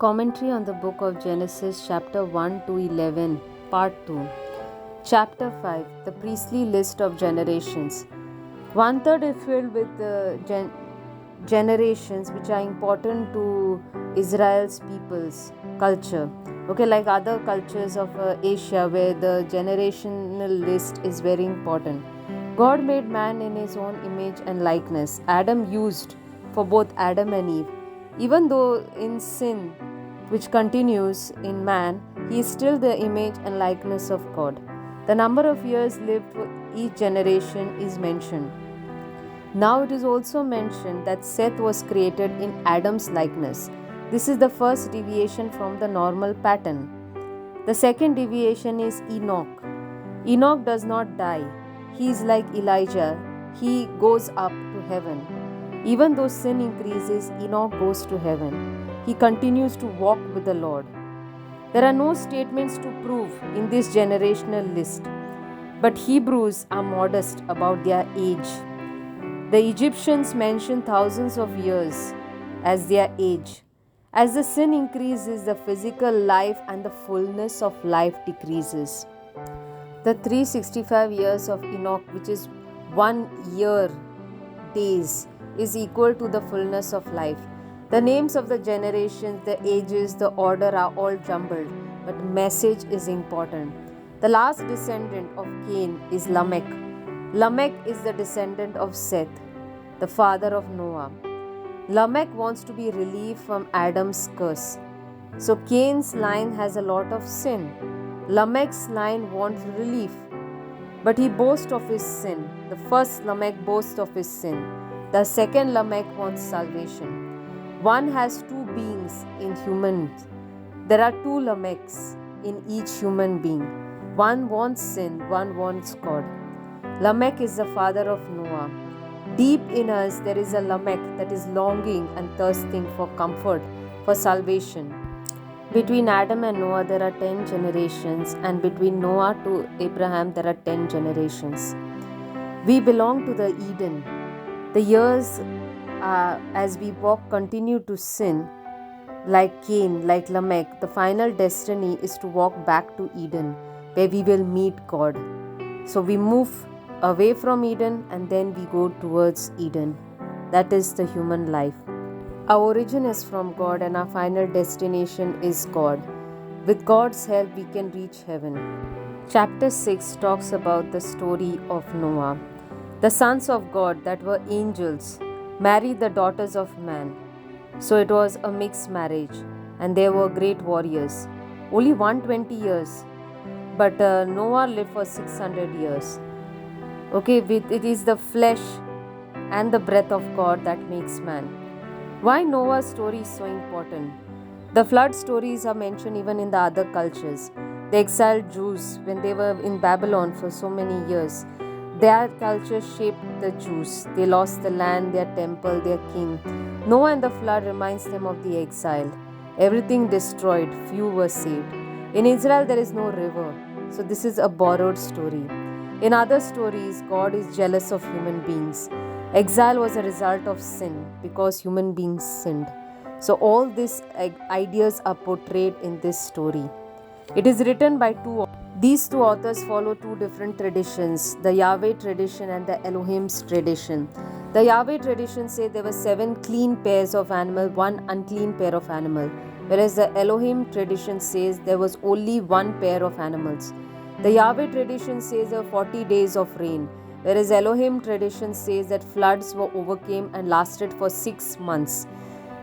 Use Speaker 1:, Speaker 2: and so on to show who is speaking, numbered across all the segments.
Speaker 1: Commentary on the book of Genesis, chapter 1 to 11, part 2. Chapter 5, the priestly list of generations. One third is filled with the generations which are important to Israel's people's culture. Okay, like other cultures of Asia where the generational list is very important. God made man in his own image and likeness. Adam used for both Adam and Eve. Even though in sin, which continues in man, he is still the image and likeness of God. The number of years lived for each generation is mentioned. Now it is also mentioned that Seth was created in Adam's likeness. This is the first deviation from the normal pattern. The second deviation is Enoch. Enoch does not die. He is like Elijah. He goes up to heaven. Even though sin increases, Enoch goes to heaven. He continues to walk with the Lord. There are no statements to prove in this generational list, but Hebrews are modest about their age. The Egyptians mention thousands of years as their age. As the sin increases, the physical life and the fullness of life decreases. The 365 years of Enoch, which is 1 year days, is equal to the fullness of life. The names of the generations, the ages, the order are all jumbled, but message is important. The last descendant of Cain is Lamech. Lamech is the descendant of Seth, the father of Noah. Lamech wants to be relieved from Adam's curse. So Cain's line has a lot of sin. Lamech's line wants relief, but he boasts of his sin. The first Lamech boasts of his sin. The second Lamech wants salvation. One has two beings in humans. There are two Lamechs in each human being. One wants sin, one wants God. Lamech is the father of Noah. Deep in us, there is a Lamech that is longing and thirsting for comfort, for salvation. Between Adam and Noah, there are 10 generations, and between Noah to Abraham, there are 10 generations. We belong to the Eden. The years as we walk continue to sin, like Cain, like Lamech. The final destiny is to walk back to Eden, where we will meet God. So we move away from Eden and then we go towards Eden. That is the human life. Our origin is from God and our final destination is God. With God's help, we can reach heaven. Chapter 6 talks about the story of Noah. The sons of God, that were angels, married the daughters of man. So it was a mixed marriage, and they were great warriors. Only 120 years, but Noah lived for 600 years. Okay, it is the flesh and the breath of God that makes man. Why Noah's story is so important? The flood stories are mentioned even in the other cultures. The exiled Jews, when they were in Babylon for so many years, their culture shaped the Jews. They lost the land, their temple, their king. Noah and the flood reminds them of the exile. Everything destroyed, few were saved. In Israel, there is no river, so this is a borrowed story. In other stories, God is jealous of human beings. Exile was a result of sin because human beings sinned. So all these ideas are portrayed in this story. It is written by these two authors follow two different traditions, the Yahweh tradition and the Elohim's tradition. The Yahweh tradition says there were 7 clean pairs of animal, 1 unclean pair of animal, whereas the Elohim tradition says there was only 1 pair of animals. The Yahweh tradition says there were 40 days of rain, whereas Elohim tradition says that floods were overcame and lasted for 6 months,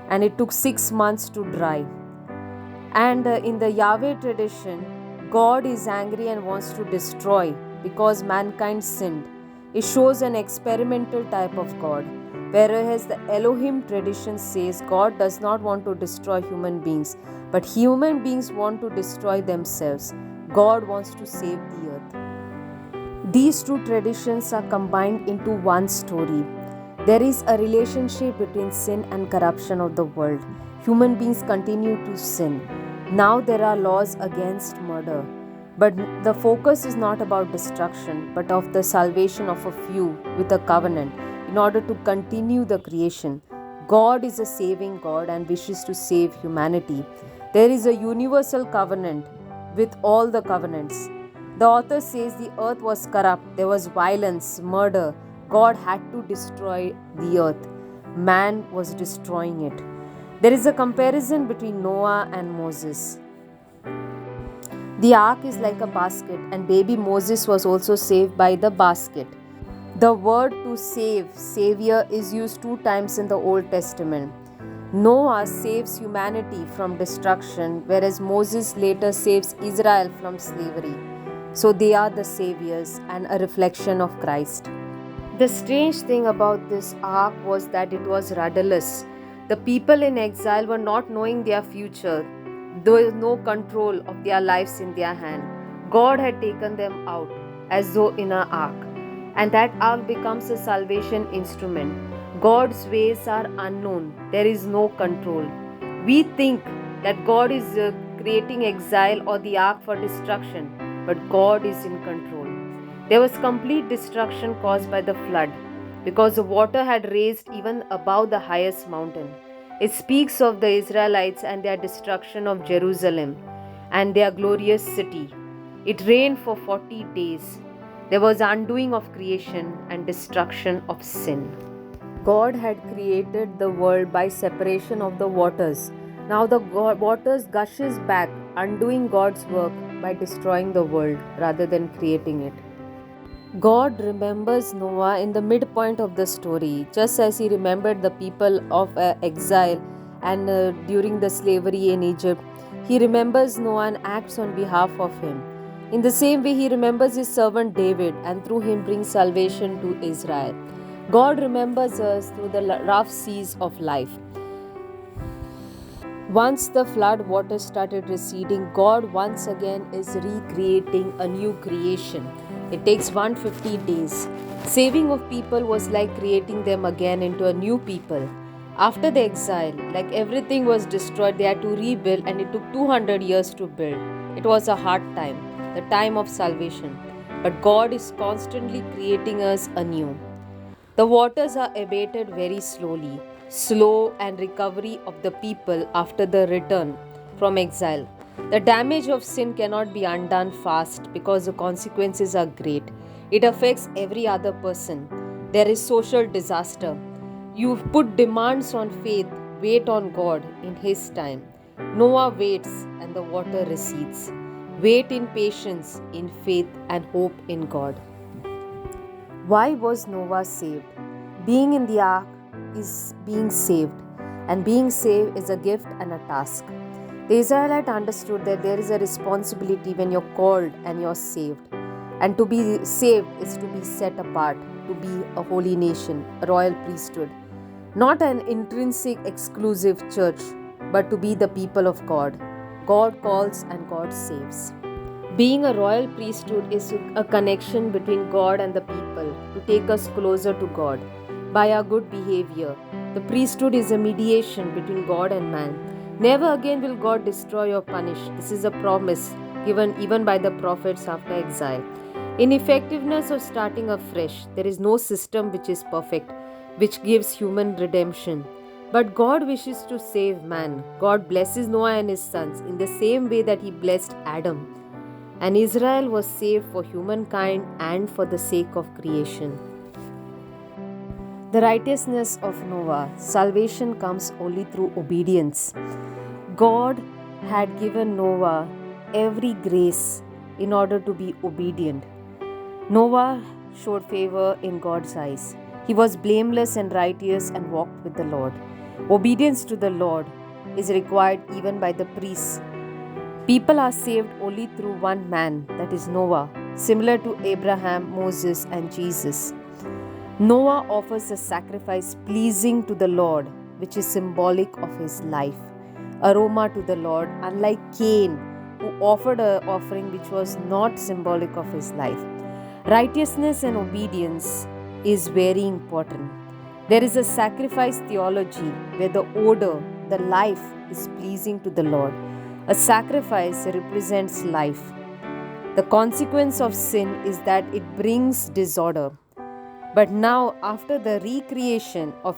Speaker 1: and it took 6 months to dry. And in the Yahweh tradition, God is angry and wants to destroy because mankind sinned. It shows an experimental type of God. Whereas the Elohim tradition says God does not want to destroy human beings, but human beings want to destroy themselves. God wants to save the earth. These two traditions are combined into one story. There is a relationship between sin and corruption of the world. Human beings continue to sin. Now there are laws against murder, but the focus is not about destruction, but of the salvation of a few with a covenant in order to continue the creation. God is a saving God and wishes to save humanity. There is a universal covenant with all the covenants. The author says the earth was corrupt, there was violence, murder. God had to destroy the earth. Man was destroying it. There is a comparison between Noah and Moses. The ark is like a basket, and baby Moses was also saved by the basket. The word to save, savior, is used 2 times in the Old Testament. Noah saves humanity from destruction, whereas Moses later saves Israel from slavery. So they are the saviors and a reflection of Christ. The strange thing about this ark was that it was rudderless. The people in exile were not knowing their future. There was no control of their lives in their hand. God had taken them out as though in an ark, and that ark becomes a salvation instrument. God's ways are unknown. There is no control. We think that God is creating exile or the ark for destruction, but God is in control. There was complete destruction caused by the flood because the water had raised even above the highest mountain. It speaks of the Israelites and their destruction of Jerusalem and their glorious city. It rained for 40 days. There was undoing of creation and destruction of sin. God had created the world by separation of the waters. Now the waters gushes back, undoing God's work by destroying the world rather than creating it. God remembers Noah in the midpoint of the story, just as He remembered the people of exile and during the slavery in Egypt. He remembers Noah and acts on behalf of him. In the same way, He remembers His servant David and through him brings salvation to Israel. God remembers us through the rough seas of life. Once the flood waters started receding, God once again is recreating a new creation. It takes 150 days. Saving of people was like creating them again into a new people. After the exile, like everything was destroyed, they had to rebuild, and it took 200 years to build. It was a hard time, the time of salvation. But God is constantly creating us anew. The waters are abated very slowly, slow and recovery of the people after the return from exile. The damage of sin cannot be undone fast because the consequences are great. It affects every other person. There is social disaster. You put demands on faith, wait on God in His time. Noah waits and the water recedes. Wait in patience, in faith and hope in God. Why was Noah saved? Being in the ark is being saved, and being saved is a gift and a task. The Israelite understood that there is a responsibility when you're called and you're saved. And to be saved is to be set apart, to be a holy nation, a royal priesthood. Not an intrinsic exclusive church, but to be the people of God. God calls and God saves. Being a royal priesthood is a connection between God and the people to take us closer to God by our good behavior. The priesthood is a mediation between God and man. Never again will God destroy or punish. This is a promise given even by the prophets after exile. In effectiveness of starting afresh, there is no system which is perfect, which gives human redemption. But God wishes to save man. God blesses Noah and his sons in the same way that He blessed Adam. And Israel was saved for humankind and for the sake of creation. The righteousness of Noah. Salvation comes only through obedience. God had given Noah every grace in order to be obedient. Noah showed favor in God's eyes. He was blameless and righteous and walked with the Lord. Obedience to the Lord is required even by the priests. People are saved only through one man, that is Noah, similar to Abraham, Moses, and Jesus. Noah offers a sacrifice pleasing to the Lord, which is symbolic of his life. Aroma to the Lord, unlike Cain, who offered an offering which was not symbolic of his life. Righteousness and obedience is very important. There is a sacrifice theology where the odor, the life, is pleasing to the Lord. A sacrifice represents life. The consequence of sin is that it brings disorder. But now, after the recreation of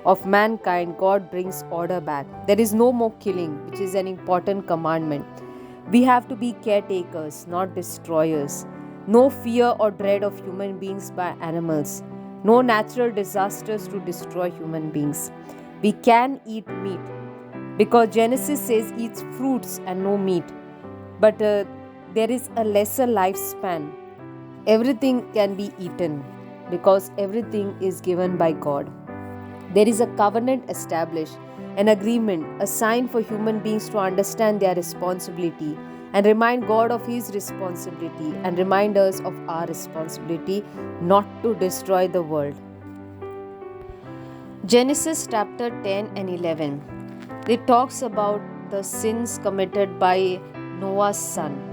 Speaker 1: of mankind, God brings order back. There is no more killing, which is an important commandment. We have to be caretakers, not destroyers. No fear or dread of human beings by animals. No natural disasters to destroy human beings. We can eat meat because Genesis says eats fruits and no meat. But there is a lesser lifespan. Everything can be eaten because everything is given by God. There is a covenant established, an agreement, a sign for human beings to understand their responsibility and remind God of His responsibility and remind us of our responsibility not to destroy the world. Genesis chapter 10 and 11. It talks about the sins committed by Noah's son.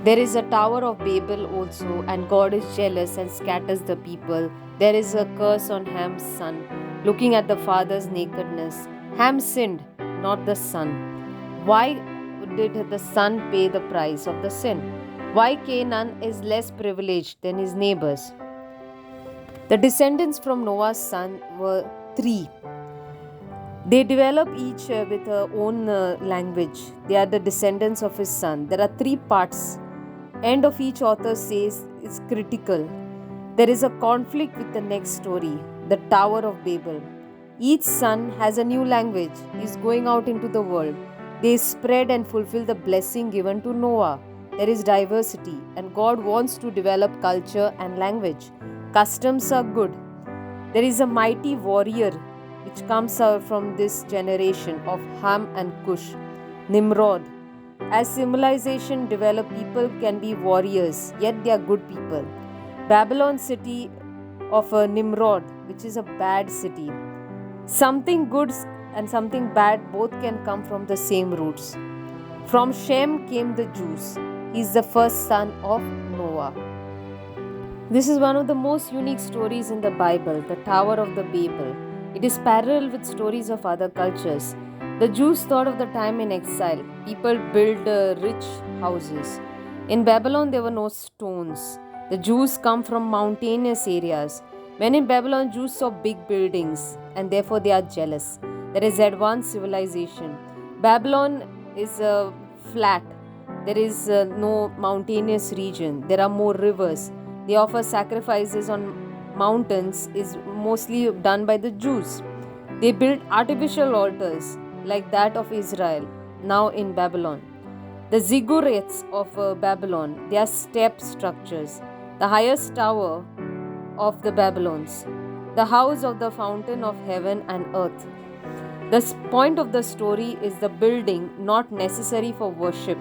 Speaker 1: There is a Tower of Babel also, and God is jealous and scatters the people. There is a curse on Ham's son, looking at the father's nakedness. Ham sinned, not the son. Why did the son pay the price of the sin? Why Canaan is less privileged than his neighbors? The descendants from Noah's son were three. They develop each with their own language. They are the descendants of his son. There are three parts. End of each author says is critical. There is a conflict with the next story, the Tower of Babel. Each son has a new language. He is going out into the world. They spread and fulfill the blessing given to Noah. There is diversity, and God wants to develop culture and language. Customs are good. There is a mighty warrior which comes out from this generation of Ham and Cush, Nimrod. As civilization develop, people can be warriors, yet they are good people. Babylon city of a Nimrod, which is a bad city. Something good and something bad both can come from the same roots. From Shem came the Jews. He is the first son of Noah. This is one of the most unique stories in the Bible, the Tower of the Babel. It is parallel with stories of other cultures. The Jews thought of the time in exile. People built rich houses. In Babylon, there were no stones. The Jews come from mountainous areas. When in Babylon, Jews saw big buildings and therefore they are jealous. There is advanced civilization. Babylon is flat. There is no mountainous region. There are more rivers. They offer sacrifices on mountains is mostly done by the Jews. They built artificial altars like that of Israel, now in Babylon. The ziggurats of Babylon, they are step structures. The highest tower of the Babylons, the house of the fountain of heaven and earth. The point of the story is the building not necessary for worship.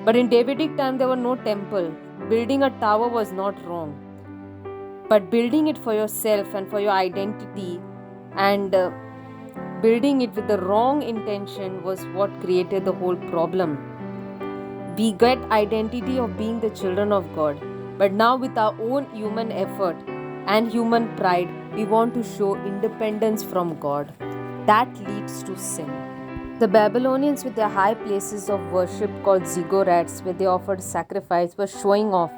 Speaker 1: But in Davidic time there was no temple. Building a tower was not wrong. But building it for yourself and for your identity and building it with the wrong intention was what created the whole problem. We get identity of being the children of God, but now with our own human effort and human pride, we want to show independence from God. That leads to sin. The Babylonians with their high places of worship called ziggurats, where they offered sacrifice, were showing off.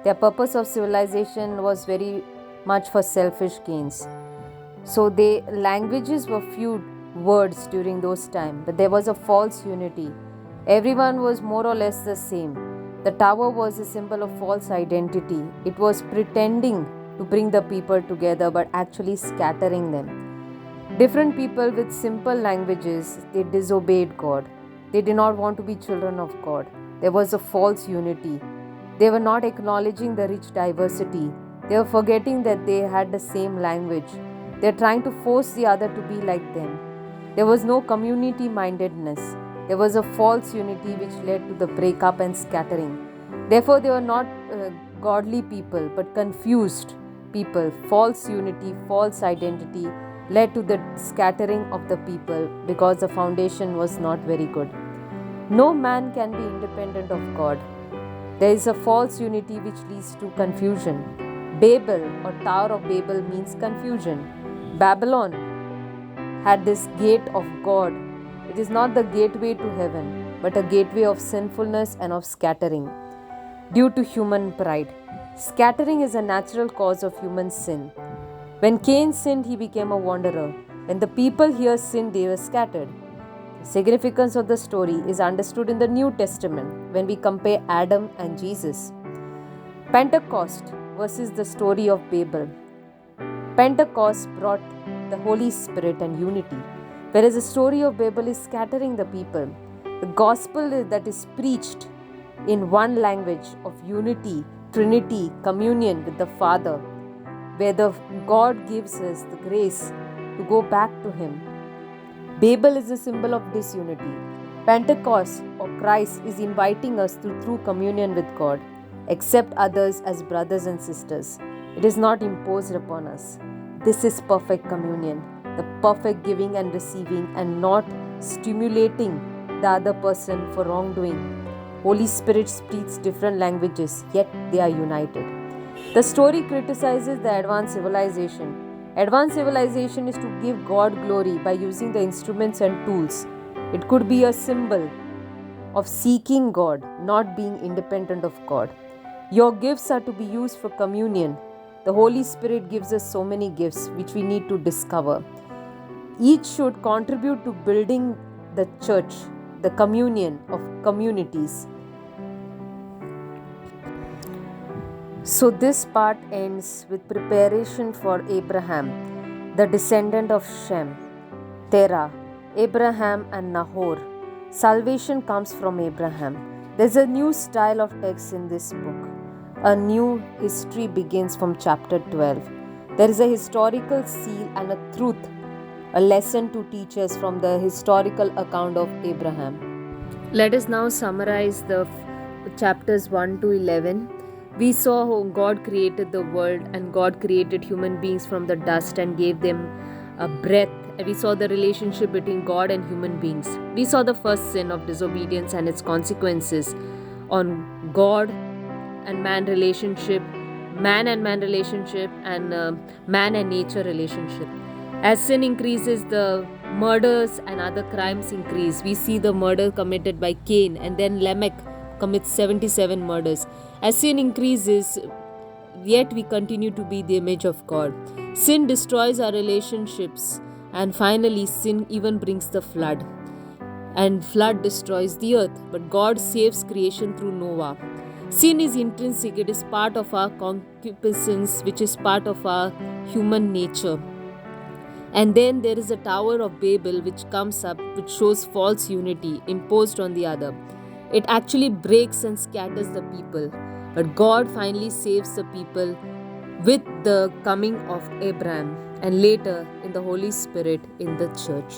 Speaker 1: Their purpose of civilization was very much for selfish gains. So languages were few words during those times, but there was a false unity. Everyone was more or less the same. The tower was a symbol of false identity. It was pretending to bring the people together, but actually scattering them. Different people with simple languages, they disobeyed God. They did not want to be children of God. There was a false unity. They were not acknowledging the rich diversity. They were forgetting that they had the same language. They were trying to force the other to be like them. There was no community mindedness. There was a false unity which led to the breakup and scattering. Therefore, they were not godly people but confused people. False unity, false identity led to the scattering of the people because the foundation was not very good. No man can be independent of God. There is a false unity which leads to confusion. Babel or Tower of Babel means confusion. Babylon had this gate of God. It is not the gateway to heaven, but a gateway of sinfulness and of scattering due to human pride. Scattering is a natural cause of human sin. When Cain sinned, he became a wanderer. When the people here sinned, they were scattered. The significance of the story is understood in the New Testament when we compare Adam and Jesus. Pentecost versus the story of Babel. Pentecost brought the Holy Spirit and unity, whereas the story of Babel is scattering the people. The gospel that is preached in one language of unity, Trinity, communion with the Father, where the God gives us the grace to go back to Him. Babel is a symbol of disunity. Pentecost or Christ is inviting us to true communion with God. Accept others as brothers and sisters. It is not imposed upon us. This is perfect communion, the perfect giving and receiving, and not stimulating the other person for wrongdoing. Holy Spirit speaks different languages, yet they are united. The story criticizes the advanced civilization. Advanced civilization is to give God glory by using the instruments and tools. It could be a symbol of seeking God, not being independent of God. Your gifts are to be used for communion. The Holy Spirit gives us so many gifts which we need to discover. Each should contribute to building the church, the communion of communities. So this part ends with preparation for Abraham, the descendant of Shem, Terah, Abraham and Nahor. Salvation comes from Abraham. There's a new style of text in this book. A new history begins from chapter 12. There is a historical seal and a truth, a lesson to teach us from the historical account of Abraham. Let us now summarize the chapters 1 to 11. We saw how God created the world and God created human beings from the dust and gave them a breath. We saw the relationship between God and human beings. We saw the first sin of disobedience and its consequences on God and man relationship, man and man relationship, and man and nature relationship. As sin increases, the murders and other crimes increase. We see the murder committed by Cain, and then Lamech commits 77 murders. As sin increases, yet we continue to be the image of God. Sin destroys our relationships, and finally sin even brings the flood. And flood destroys the earth, but God saves creation through Noah. Sin is intrinsic, it is part of our concupiscence, which is part of our human nature. And then there is a Tower of Babel which comes up, which shows false unity imposed on the other. It actually breaks and scatters the people. But God finally saves the people with the coming of Abraham and later in the Holy Spirit in the church.